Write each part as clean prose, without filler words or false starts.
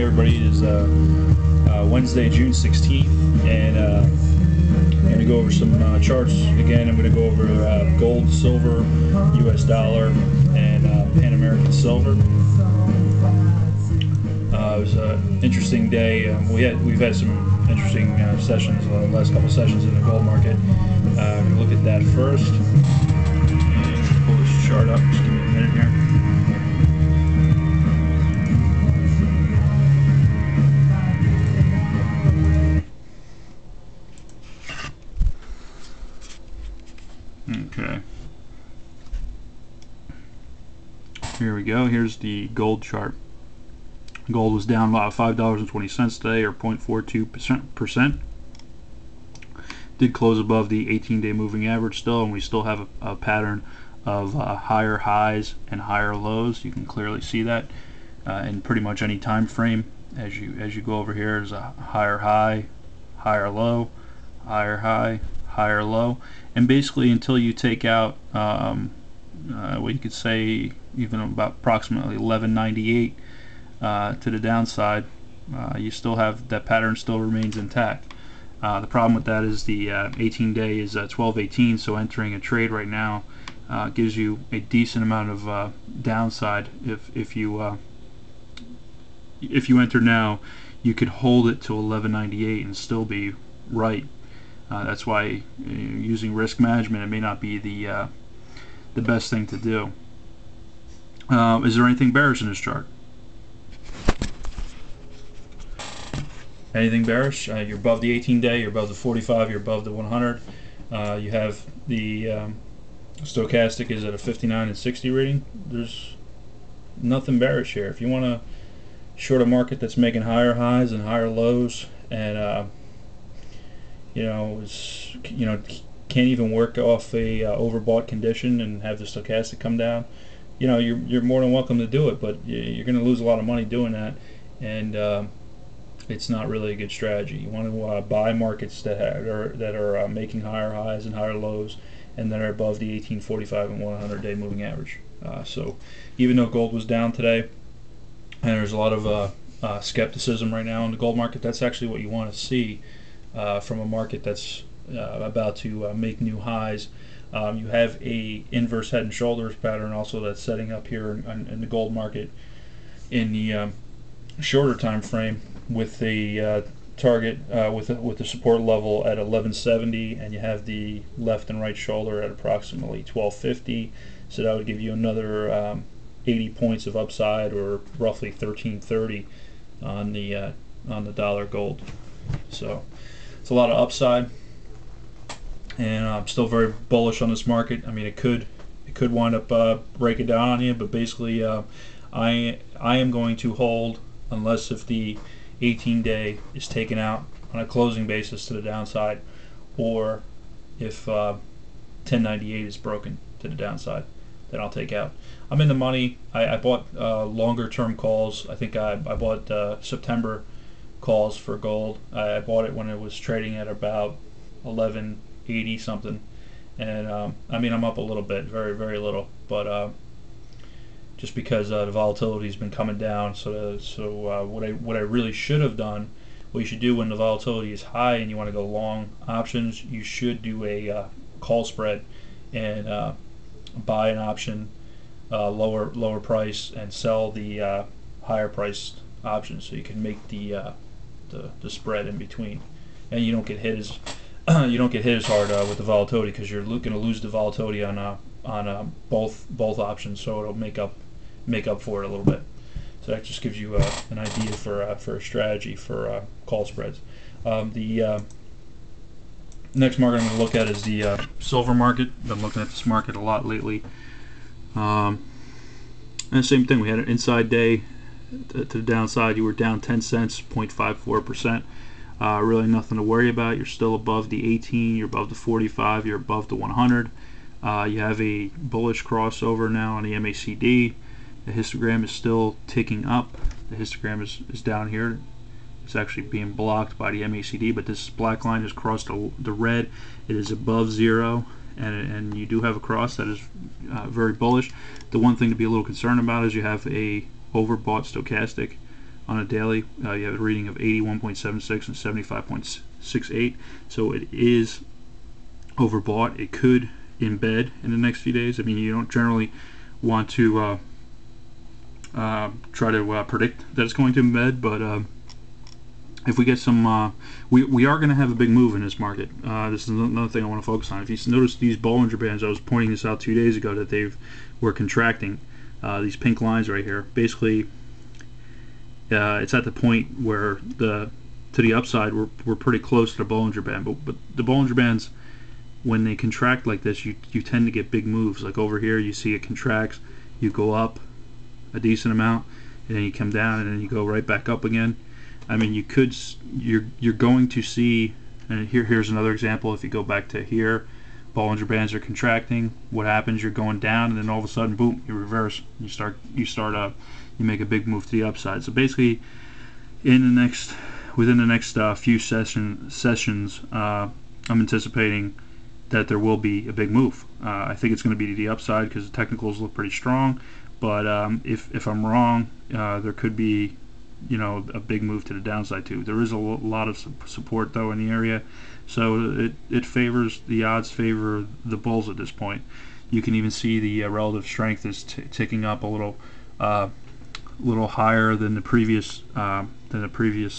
Hey everybody, it is Wednesday, June 16th, and I'm going to go over some charts. Again, I'm going to go over gold, silver, US dollar, and Pan American silver. It was an interesting day. We've had some interesting sessions, last couple sessions in the gold market. We'll look at that first. And pull this chart up. Just give me a minute here. Okay. Here we go. Here's the gold chart. Gold was down about $5.20 today, or 0.42%. Did close above the 18-day moving average still, and we still have a pattern of higher highs and higher lows. You can clearly see that in pretty much any time frame. As you go over here, there's a higher high, higher low, higher high, higher low, and basically until you take out what you could say even about approximately 1198 to the downside, you still have that pattern still remains intact. The problem with that is the 18-day is 1218, so entering a trade right now gives you a decent amount of downside. If you enter now, you could hold it to 1198 and still be right. That's why using risk management, it may not be the best thing to do. Is there anything bearish in this chart? Anything bearish? You're above the 18-day, you're above the 45, you're above the 100. You have the stochastic is at a 59 and 60 reading. There's nothing bearish here. If you want to short a market that's making higher highs and higher lows, and can't even work off a overbought condition and have the stochastic come down, you're more than welcome to do it, but you're going to lose a lot of money doing that, and it's not really a good strategy. You want to buy markets that are making higher highs and higher lows, and that are above the 1845 and 100-day moving average. So even though gold was down today, and there's a lot of skepticism right now in the gold market, that's actually what you want to see from a market that's about to make new highs. You have a inverse head and shoulders pattern also that's setting up here in the gold market in the shorter time frame, with the target with the support level at 1170, and you have the left and right shoulder at approximately 1250. So that would give you another 80 points of upside, or roughly 1330 on the dollar gold. So it's a lot of upside, and I'm still very bullish on this market. I mean, it could wind up breaking down on you, but basically I am going to hold unless if the 18-day is taken out on a closing basis to the downside, or if 1098 is broken to the downside, then I'll take out. I'm in the money. I bought longer term calls. I think I bought September calls for gold. I bought it when it was trading at about 1180 something, and I mean, I'm up a little bit, very very little, but just because the volatility has been coming down. So what I really should have done, what you should do when the volatility is high and you want to go long options, you should do a call spread and buy an option lower price and sell the higher priced option, so you can make the spread in between, and you don't get hit as hard with the volatility, because you're going to lose the volatility on both options, so it'll make up for it a little bit. So that just gives you an idea for a strategy for call spreads. The next market I'm going to look at is the silver market. Been looking at this market a lot lately. And the same thing, we had an inside day to the downside. You were down 10 cents, 0.54%. Really nothing to worry about. You're still above the 18, you're above the 45, you're above the 100. You have a bullish crossover now on the MACD. The histogram is still ticking up. The histogram is down here. It's actually being blocked by the MACD, but this black line has crossed the red. It is above zero, and you do have a cross that is very bullish. The one thing to be a little concerned about is you have a overbought stochastic on a daily. You have a reading of 81.76 and 75.68, so it is overbought. It could embed in the next few days. I mean, you don't generally want to try to predict that it's going to embed, but if we get some, we are going to have a big move in this market. This is another thing I want to focus on. If you notice these Bollinger Bands, I was pointing this out 2 days ago, that were contracting. These pink lines right here, basically, it's at the point where to the upside we're pretty close to the Bollinger Band. But the Bollinger Bands, when they contract like this, you tend to get big moves. Like over here, you see it contracts, you go up a decent amount, and then you come down, and then you go right back up again. I mean, you're going to see, and here's another example. If you go back to here, Bollinger Bands are contracting. What happens? You're going down, and then all of a sudden, boom, you reverse. You make a big move to the upside. So basically, within the next few sessions, I'm anticipating that there will be a big move. I think it's going to be to the upside because the technicals look pretty strong. But if I'm wrong, there could be, a big move to the downside too. There is a lot of support though in the area, so the odds favor the bulls at this point. You can even see the relative strength is ticking up a little higher than the previous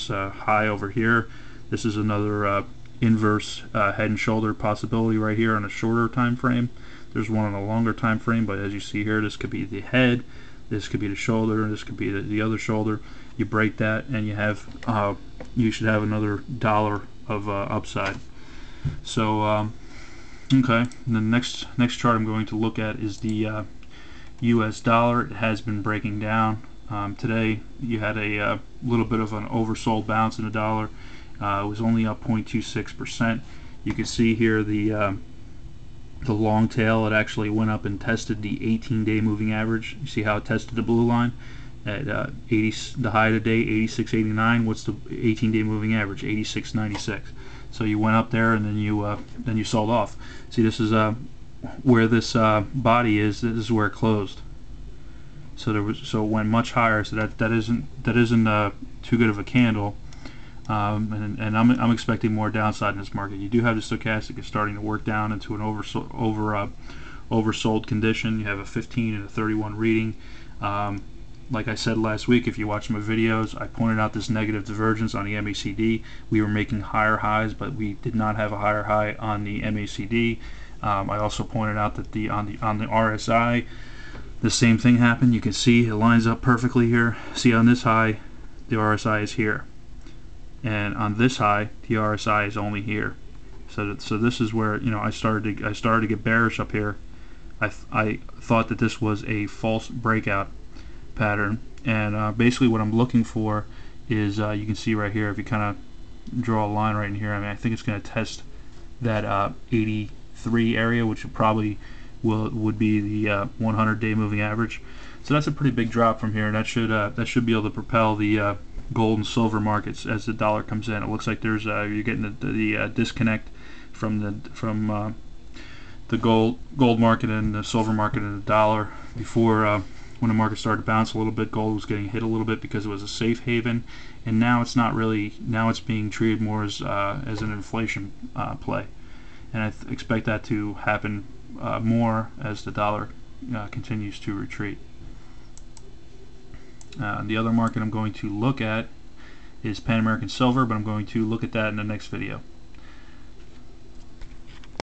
high over here. This is another inverse head and shoulder possibility right here on a shorter time frame. There's one on a longer time frame, but as you see here, this could be the head, this could be the shoulder, this could be the other shoulder. You break that, and you should have another $1 of upside. So okay, and the next chart I'm going to look at is the U.S. dollar. It has been breaking down. Today you had a little bit of an oversold bounce in the dollar. It was only up 0.26%. You can see here the long tail. It actually went up and tested the 18-day moving average. You see how it tested the blue line at the high of the day, 86.89. What's the 18-day moving average? 86.96. So you went up there, and then you sold off. See, this is where this body is. This is where it closed. So it went much higher. So that isn't too good of a candle. And I'm expecting more downside in this market. You do have the stochastic is starting to work down into an oversold condition. You have a 15 and a 31 reading. Like I said last week, if you watch my videos, I pointed out this negative divergence on the MACD. We were making higher highs, but we did not have a higher high on the MACD. I also pointed out that on the RSI, the same thing happened. You can see it lines up perfectly here. See, on this high, the RSI is here, and on this high, the RSI is only here. So this is where I started to get bearish up here. I thought that this was a false breakout pattern, and basically what I'm looking for is you can see right here, if you kind of draw a line right in here, I mean, I think it's going to test that 83 area, which would be the 100-day moving average. So that's a pretty big drop from here, and that should be able to propel the gold and silver markets as the dollar comes in. It looks like there's you're getting the disconnect from the gold market and the silver market and the dollar. Before, when the market started to bounce a little bit, gold was getting hit a little bit because it was a safe haven, and now it's not really. Now it's being treated more as an inflation play, and I expect that to happen more as the dollar continues to retreat. The other market I'm going to look at is Pan American Silver, but I'm going to look at that in the next video.